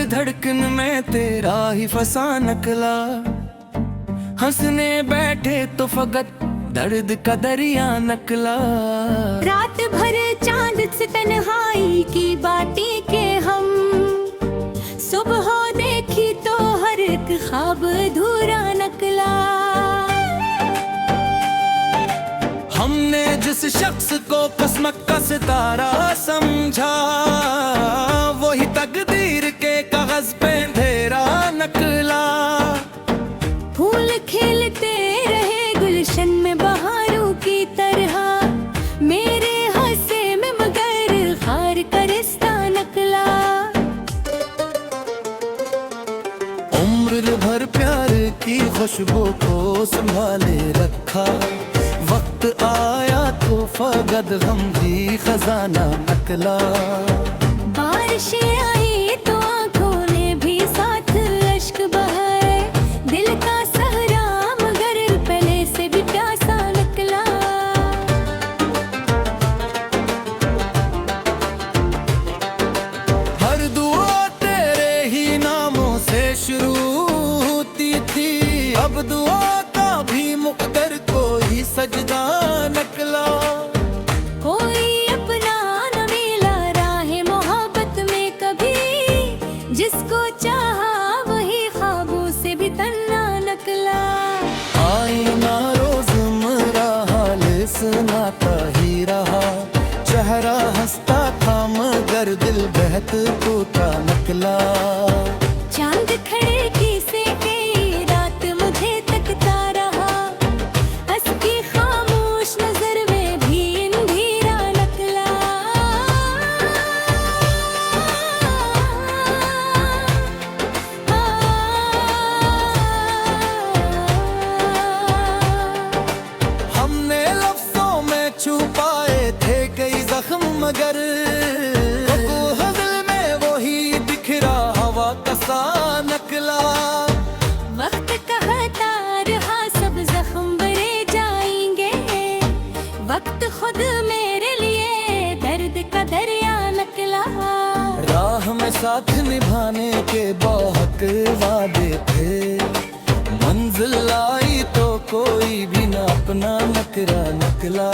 धड़कन में तेरा ही फसाना निकला। हंसने बैठे तो फकत दर्द का दरिया निकला। रात भर चांद से तन्हाई की बाटी के हम, सुबह देखी तो हर एक ख्वाब अधूरा निकला। हमने जिस शख्स को किस्मत का सितारा समझा, वही तकदीर के कागज पे अंधेरा निकला। फूल खिलते रहे गुलशन में बहारों की तरह, मेरे हंसे में मगर खार का रिश्ता निकला। उम्र भर प्यार की खुशबू को संभाले रखा, वक्त आया तो फकत गम की खजाना निकला। बारिशें आई तो आंखों ने भी साथ अश्क बहाए, दिल का सहरा मगर पहले से भी प्यासा निकला। हर दुआ तेरे ही नामों से शुरू होती थी, अब दुआ का भी मुकद्दर कोई सजदा निकला। कोई अपना न मिला राहे मोहब्बत में कभी, जिसको चाहा वही ख्वाबों से भी तन्ना निकला। आईना रोज़मर्रा हाल सुनाता ही रहा, चेहरा हंसता था मगर दिल बहत टूटा निकला। चांद खड़े की से कई रात मुझे तकता रहा, हंस की खामोश नजर में भी अंधेरा निकला। हमने लफ्जों में छुपाए थे कई जख्म मगर दिल में वही बिखरा हवा का सा निकला। वक्त कहता रहा सब जख्म भरे जाएंगे, वक्त खुद मेरे लिए दर्द का दरिया निकला। राह में साथ निभाने के बहुत वादे थे, मंजिल आई तो कोई भी ना अपना नकरा निकला।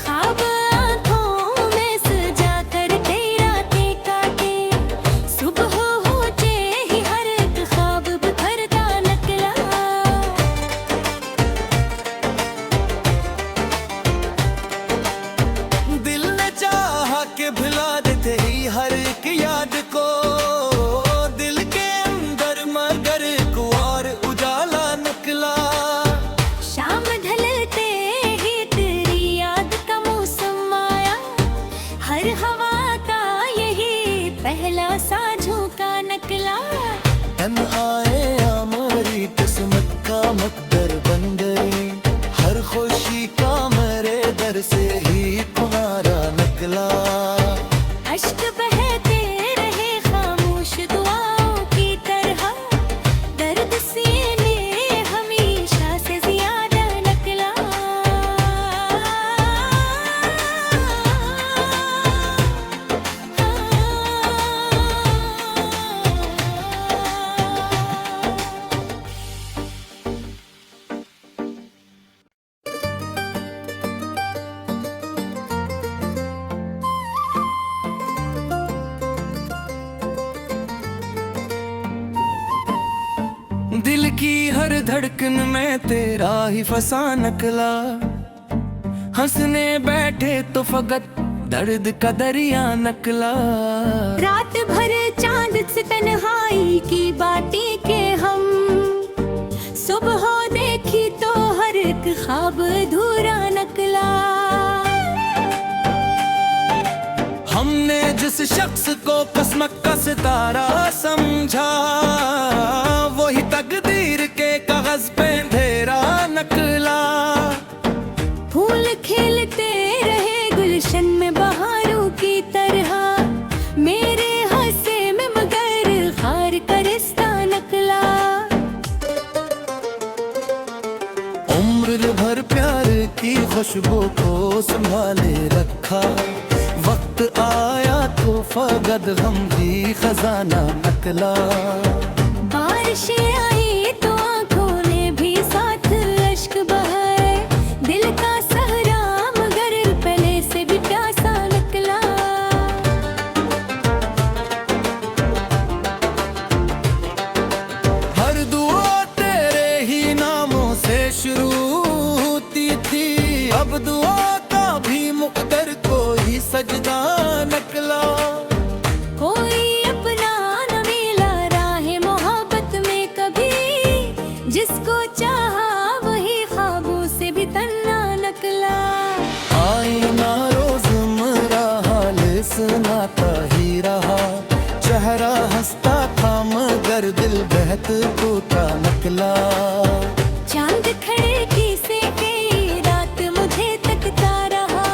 ख्वाब आँखों में सजा कर तेरा के काटे, सुबह होते ही हर एक ख्वाब बिखरता निकला। दिल ने चाहा के भुला देते ही हर एक याद को, दिल के अंदर मगर कुआर उजाला निकला। शाम ढलते ही तेरी याद का मौसम आया, हर हवा का यही पहला सा झोंका निकला। तन आए हमारी किस्मत का मुकद्दर बन गई, हर खुशी का मेरे दर से ही तुम्हारा निकला। अश्क बहते रहे खामोश दुआओं की तरह, दर्द सीने हमेशा से ज्यादा निकला। दिल की हर धड़कन में तेरा ही फसाना निकला। हंसने बैठे तो फकत दर्द का दरिया निकला। रात भर चांद से तन्हाई की बाटी के हम, सुबह देखी तो हर एक ख्वाब अधूरा निकला। हमने जिस शख्स को किस्मत का सितारा समझा, वही तकदीर के कागज पे अंधेरा निकला। फूल खिलते रहे गुलशन में बहारों की तरह, मेरे हंसे में मगर खार का रिश्ता निकला। उम्र भर प्यार की खुशबू को संभाले रखा, वक्त आया तो फगद गम भी खजाना नकला। बारिशें आई तो आंखों ने भी साथ अश्क बहाए, दिल का सहरा मगर पहले से भी प्यासा निकला। हर दुआ तेरे ही नामों से शुरू होती थी, अब दुआ का भी मुकद्दर कोई सजदा नकला। कोई अपना न मिला राहे मोहब्बत में कभी, जिसको चाहा वही ख्वाबों से भी तन्ना नकला। आईना रोज़मर्रा हाल सुनाता ही रहा, चेहरा हंसता था मगर दिल बहत टूटा नकला। चांद खिड़की से कई रात मुझे तकता रहा,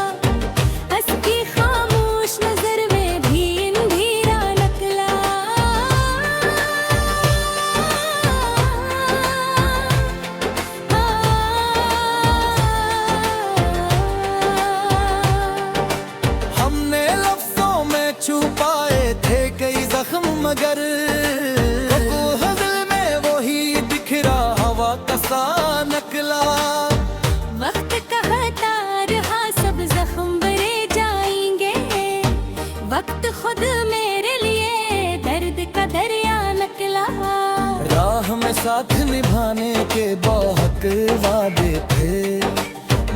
हंस की खामोश नजर में भी अंधेरा नकला। हमने लफ्जों में छुपाए थे कई जख्म मगर दिल में वही बिखरा हवा का सा नकला। वक्त कहता रहा सब जख्म भरे जाएंगे, वक्त खुद मेरे लिए दर्द का दरिया नकला। राह में साथ निभाने के बहुत वादे थे,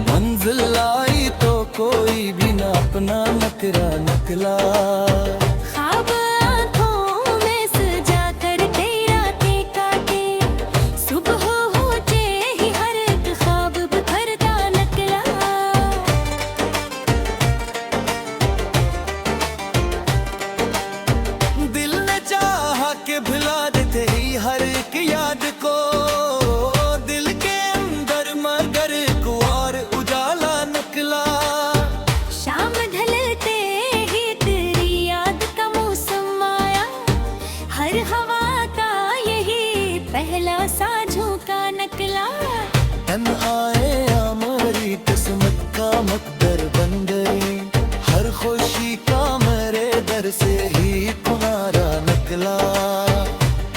मंजिल आई तो कोई भी ना अपना नकरा नकला। ख्वाब आँखों में सजा कर तेरा ते काटे, सुबह होते ही हर एक ख्वाब बिखरता नकला। दिल ने चाहा के भुला देते ही हर एक याद को, दिल के अंदर मगर कुआर उजाला नकला। शाम ढलते ही तेरी याद का मौसम आया, हर हवा का यही पहला सा झोंका नकला। तन आए हमारी किस्मत का मकदर बन गई, हर खुशी का मेरे दर से ही तुम्हारा नकला।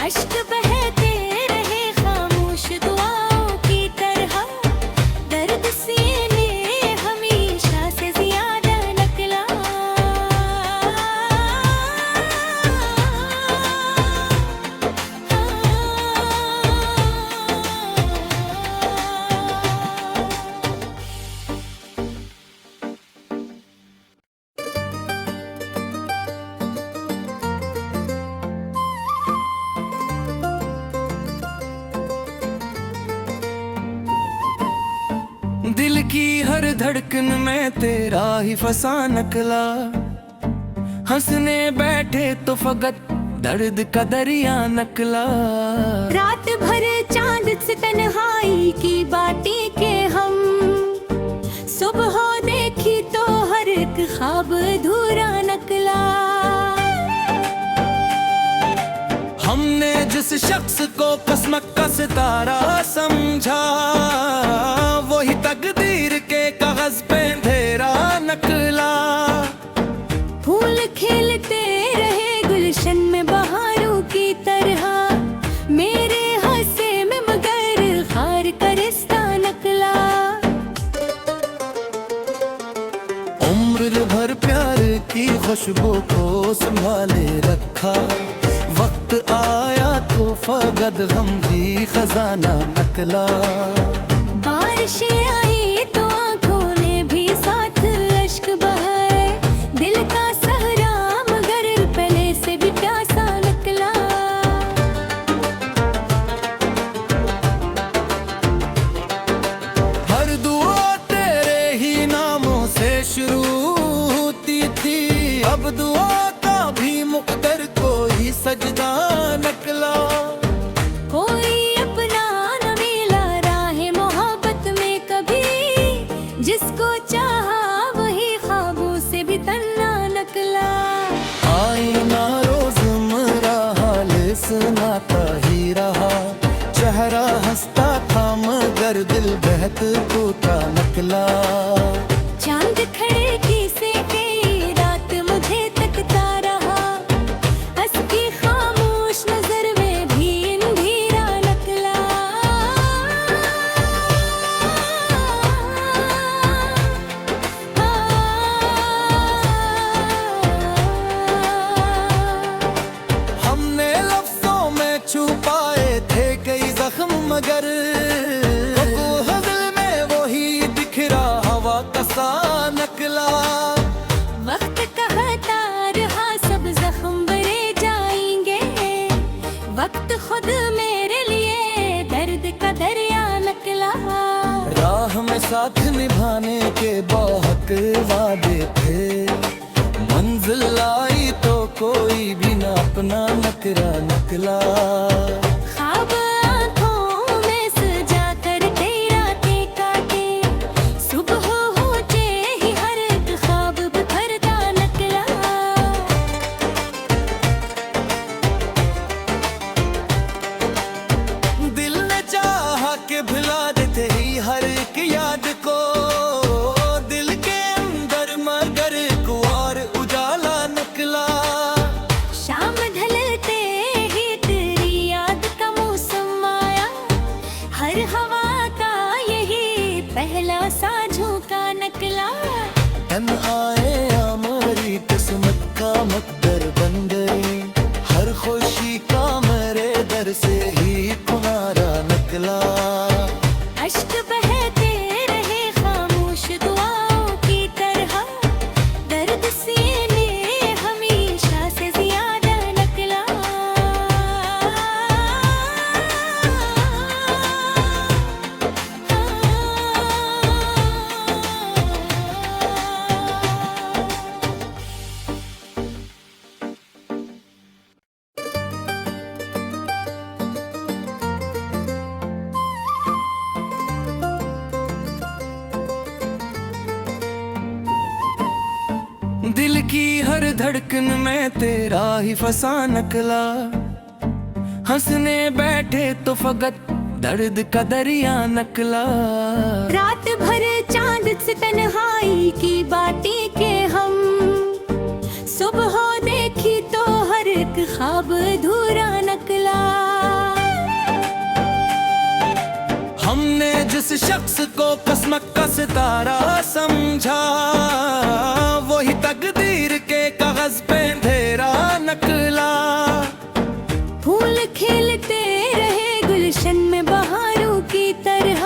अश्क बहते रहे खामोश दुआओं की तरह, दर्द सीने हमेशा से ज्यादा नकला। दिल की हर धड़कन में तेरा ही फसा नकला, हंसने बैठे तो फगत दर्द का दरिया नकला। रात भर चांद से तन्हाई की बातें के हम, सुबह देखी तो हर एक ख्वाब अधूरा नकला। हमने जिस शख्स को किस्मत का सितारा समझा, वही तकदीर के कागज पे अंधेरा नकला। फूल खिलते रहे गुलशन में बहारों की तरह, मेरे हंसे में मगर खार का रिश्ता नकला। उम्र भर प्यार की खुशबू को संभाले रखा, वक्त आया तो फगद गम भी खजाना नकला। बारिशें आई तो आंखों ने भी साथ अश्क बहाए, दिल का सहरा मगर पहले से भी प्यासा नकला। हर दुआ तेरे ही नामों से शुरू होती थी, अब दुआ का भी मुकद्दर कोई सजदा नकला। कोई अपना न मिला राहे मोहब्बत में कभी, जिसको चाहा वही ख्वाबों से भी तन्ना नकला। आईना रोज़मर्रा हाल सुनाता ही रहा, चेहरा हंसता था मगर दिल बहत टूटा नकला। चांद खिड़की से कई रात मुझे तकता मगर दिल में वही बिखरा हवा का सा नकला। वक्त कहता रहा सब जख्म भरे जाएंगे, वक्त खुद मेरे लिए दर्द का दरिया निकला। राह में साथ निभाने के बहुत वादे थे, मंजिल आई तो कोई भी ना अपना नकरा निकला। ख्वाब आँखों में सजा कर तेरा काटे, सुबह होते ही हर एक ख्वाब बिखरता निकला। दिल ने चाहा के भुला देते ही हर एक याद को, दिल के अंदर मगर एक और उजाला निकला। शाम ढलते ही तेरी याद का मौसम आया, हर हवा का यही पहला सा झोंका निकला। तन आए हमारी किस्मत का मकदर बन गए, हर खुशी का मेरे दर से ही किनारा निकला। अश्क बहते रहे खामोश दुआओं की तरह, दर्द सीने हमेशा से ज्यादा निकला। दिल की हर धड़कन में तेरा ही फसा नकला, हंसने बैठे तो फकत दर्द का दरिया नकला। रात भर चांद से तन्हाई की बातें के हम, सुबह देखी तो हर एक ख्वाब अधूरा निकला। हमने जिस शख्स को किस्मत का सितारा समझा, वही तकदीर के कागज पे अंधेरा नकला। फूल खिलते रहे गुलशन में बहारों की तरह,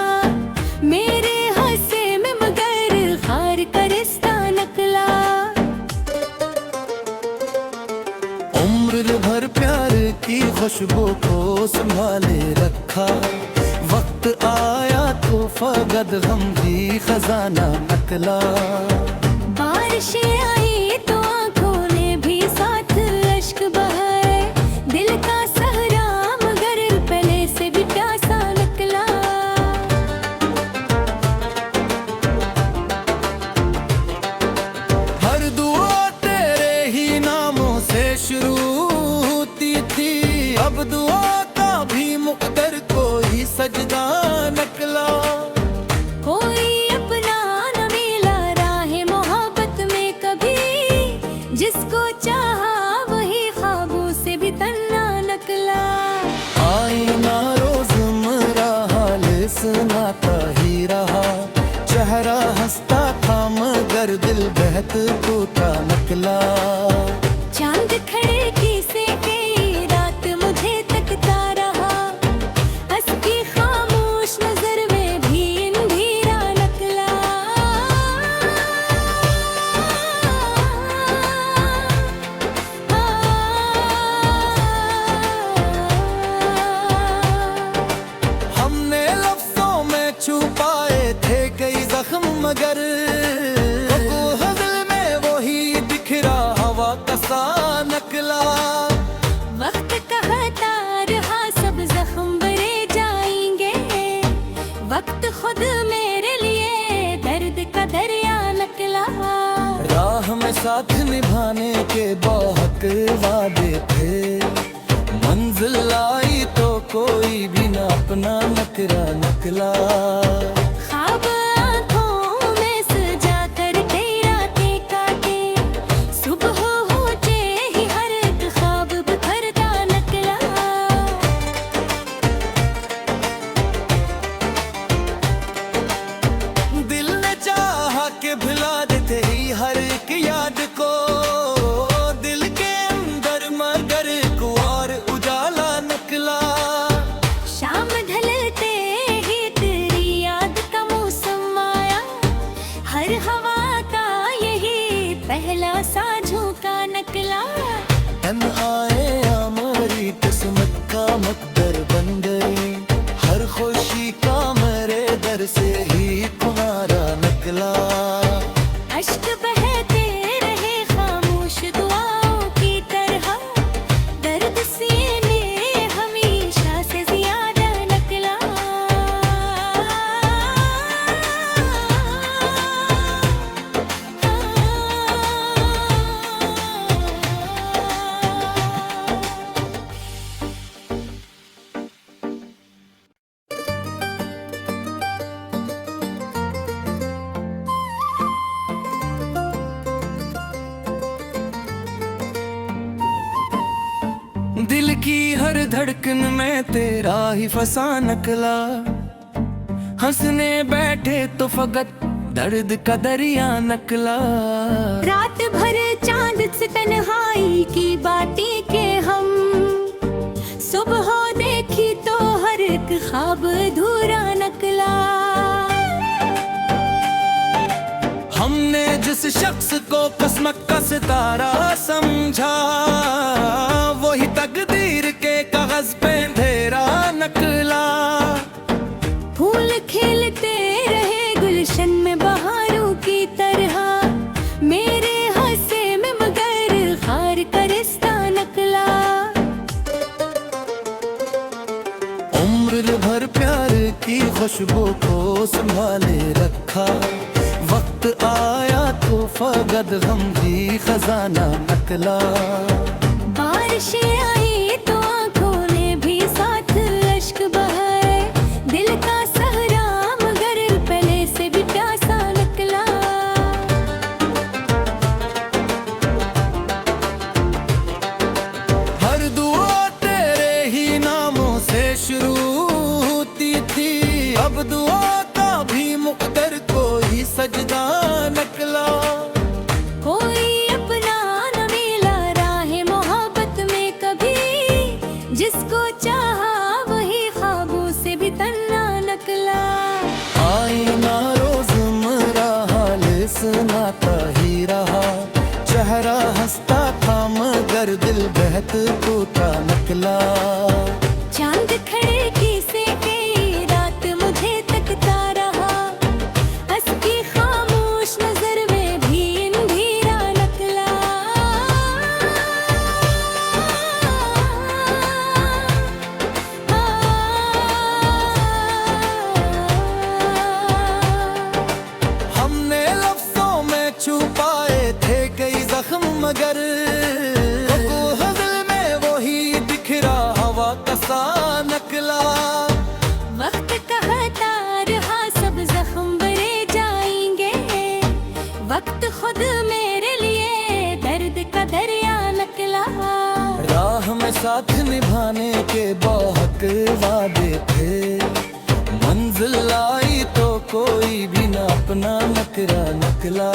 मेरे हंसे में मगर खार का रिश्ता निकला। उम्र भर प्यार की खुशबू को संभाले रखा, वक्त आया तो फगद गम की खजाना नकला। बारिशें आई तो आंखों ने भी साथ अश्क बहाए, दिल का सहरा मगर पहले से भी प्यासा निकला। हर दुआ तेरे ही नामों से शुरू होती थी, अब दुआ का भी मुकद्दर कोई सजदा नकला। कोई अपना न मिला राहे मोहब्बत में कभी, जिसको चाहा वही ख्वाबों से भी तन्ना निकला। आईना रोज़मर्रा हाल सुनाता ही रहा, चेहरा हंसता था मगर दिल बहत टूटा नकला। चांद खड़े की से कई रात मुझे तकता रहा, उसकी खामोश नजर में भी अंधेरा निकला। हमने लफ्जों में छुपाए थे कई जख्म मगर दिल में वही बिखरा हवा का सा नकला। वक्त कहता रहा सब जख्म भरे जाएंगे, वक्त खुद मेरे लिए दर्द का दरिया निकला। राह में साथ निभाने के बहुत वादे थे, मंजिल आई तो कोई भी ना अपना नकरा निकला। ख्वाब आँखों में सजा कर तेरा काटे, सुबह होते ही हर एक ख्वाब बिखरता निकला। दिल ने चाहा के भुला देते ही हर एक याद को, दिल के अंदर मगर एक और उजाला निकला। शाम ढलते धड़कन में तेरा ही फसा नकला। हंसने बैठे तो फकत दर्द का दरिया नकला। रात भर चांद से तन्हाई की बातें के हम, सुबह देखी तो हर एक ख्वाब अधूरा नकला। हमने जिस शख्स को किस्मत का सितारा समझा, वही तकदीर के कागज पे अंधेरा नकला। फूल खिलते रहे गुलशन में बहारों की तरह, मेरे हंसे में मगर खार का रिश्ता नकला। उम्र भर प्यार की खुशबू को संभाले रखा, वक्त आया तो फकत गम की खजाना नकला। बारिशें आई तो आंखों ने भी साथ अश्क बहाए, दिल का सहरा मगर पहले से भी प्यासा नकला। हर दुआ तेरे ही नामों से शुरू होती थी, अब दुआ का भी मुकद्दर कोई सजदा नकला। कोई अपना न मिला राहे मोहब्बत में कभी, जिसको चाहा वही ख्वाबों से भी तन्ना नकला। आईना रोज़मर्रा हाल सुनाता ही रहा, चेहरा हंसता था मगर दिल बहत टूटा नकला। चांद खड़े की से कई रात मुझे तकता रहा, हंस की खामोश नजर में भी अंधेरा नकला। हमने लफ्जों में छुपाए थे कई जख्म मगर दिल में वही बिखरा हवा का सा नकला। वक्त कहता रहा सब जख्म भरे जाएंगे, वक्त खुद मेरे लिए दर्द का दरिया नकला। राह में साथ निभाने के बहुत वादे थे, मंजिल आई तो कोई भी ना अपना नकरा नकला।